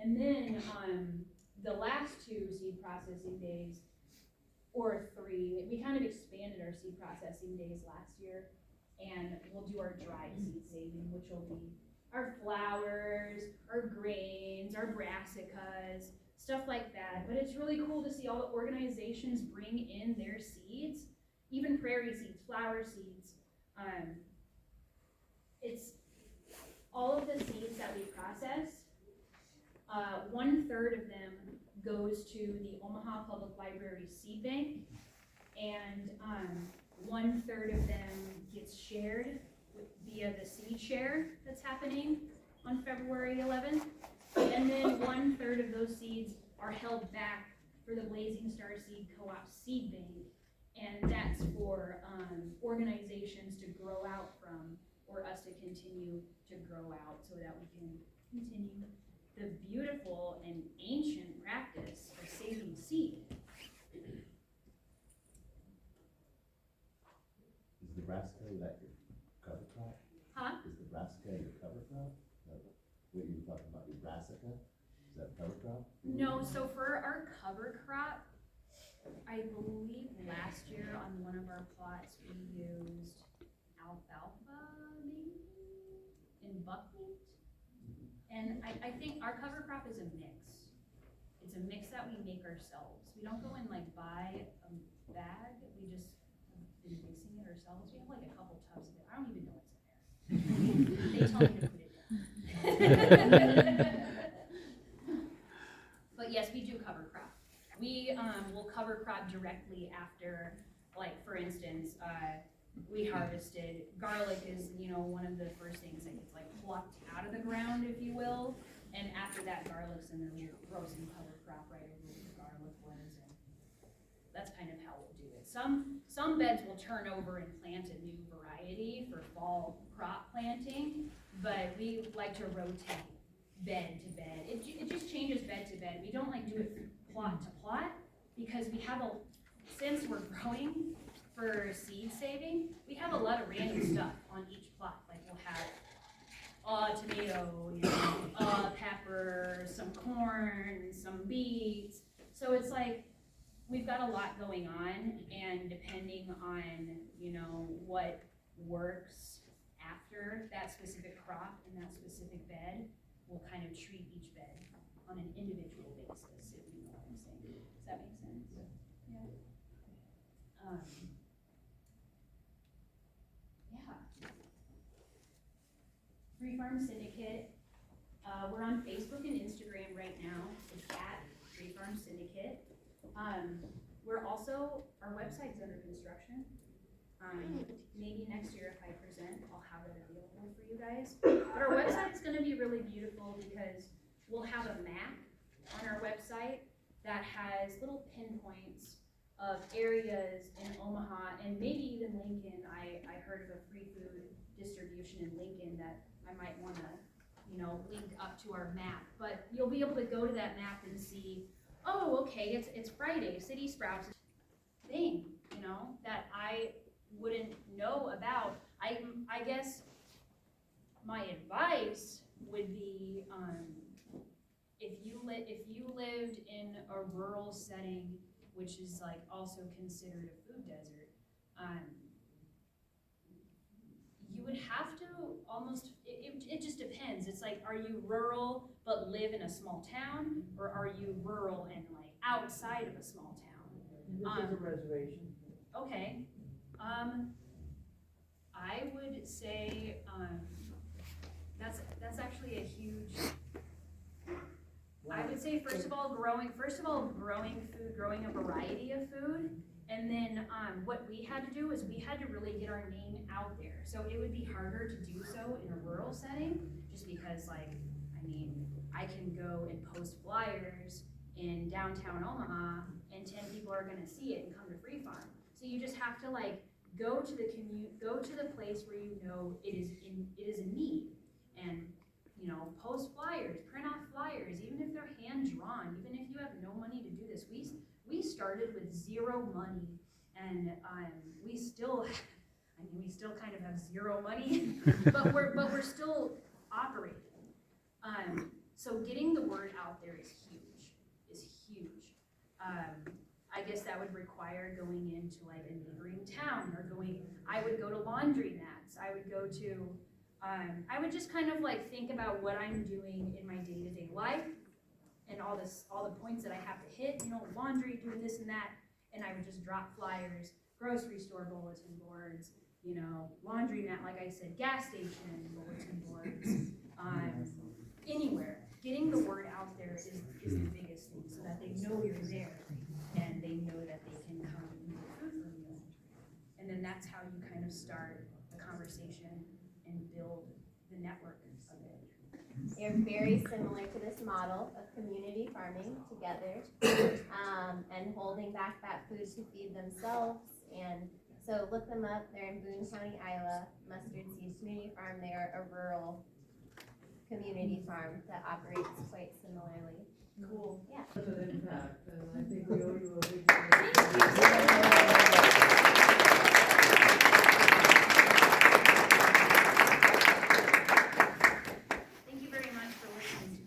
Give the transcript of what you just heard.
And then the last 2 seed processing days, or 3, we kind of expanded our seed processing days last year, and we'll do our dried seed saving, which will be our flowers, our grains, our brassicas, stuff like that. But it's really cool to see all the organizations bring in their seeds, even prairie seeds, flower seeds. It's all of the seeds that we process. 1/3 of them goes to the Omaha Public Library Seed Bank, and 1/3 of them gets shared via the seed share that's happening on February 11th. And then 1/3 of those seeds are held back for the Blazing Star Seed Co-op Seed Bank, and that's for organizations to grow out from, or us to continue to grow out, so that we can continue the beautiful and ancient practice of saving seed. Is the brassica that your cover crop? Huh? Is the brassica your cover crop? What you were talking about, your brassica? Is that cover crop? No, so for our cover crop, I believe last year on one of our plots we used alfalfa, maybe, in buckwheat. And I think our cover crop is a mix. It's a mix that we make ourselves. We don't go and like buy a bag, we just have been mixing it ourselves. We have like a couple tubs of it. I don't even know what's in there. They tell me to put it down. But yes, we do cover crop. We will cover crop directly after, like for instance, we harvested garlic is, one of the first things that gets like plucked out of the ground, if you will. And after that, garlic's in there, we'll throw some cover crop right over where the garlic was, and that's kind of how we'll do it. Some beds will turn over and plant a new variety for fall crop planting, but we like to rotate bed to bed. It just changes bed to bed. We don't like do it plot to plot, because we have since we're growing for seed saving, we have a lot of random stuff on each plot. Like we'll have tomato, pepper, some corn, some beets. So it's like we've got a lot going on, and depending on what works after that specific crop and that specific bed, we'll kind of treat each bed on an individual basis, if you know what I'm saying. Does that make sense? Yeah. Free Farm Syndicate. We're on Facebook and Instagram right now. It's at Free Farm Syndicate. We're also, our website's under construction. Maybe next year if I present, I'll have it available for you guys. But our website's gonna be really beautiful because we'll have a map on our website that has little pinpoints of areas in Omaha and maybe even Lincoln. I heard of a free food distribution in Lincoln that I might wanna, link up to our map. But you'll be able to go to that map and see, oh, okay, it's Friday, City Sprouts thing, that I wouldn't know about. I guess my advice would be, if you lived in a rural setting, which is like also considered a food desert, you would have to almost, it just depends. It's like, are you rural but live in a small town, or are you rural and like outside of a small town? This is a reservation. Okay. I would say that's actually a huge. I would say first of all growing food, growing a variety of food, and then what we had to do is we had to really get our name out there. So it would be harder to do so in a rural setting, just because I can go and post flyers in downtown Omaha, and 10 people are gonna see it and come to Free Farm. So you just have to go to the place where it is in need, and post flyers, print off flyers, even if they're hand drawn, even if you have no money to do this. We started with zero money, and we still kind of have zero money, but we're still operating. So getting the word out there is huge. I guess that would require going into like a neighboring town or I would go to laundromats. I would go to, I would just kind of like think about what I'm doing in my day-to-day life and all the points that I have to hit, laundry, doing this and that. And I would just drop flyers, grocery store bulletin boards, laundromat, like I said, gas station bulletin boards, anywhere. Getting the word out there is the biggest thing, so that they know you're there and they know that they can come and get food from you. And then that's how you kind of start the conversation and build the network of it. They're very similar to this model of community farming together and holding back that food to feed themselves. And so look them up. They're in Boone County, Iowa, Mustard Seed Community Farm. They are a rural community farm that operates quite similar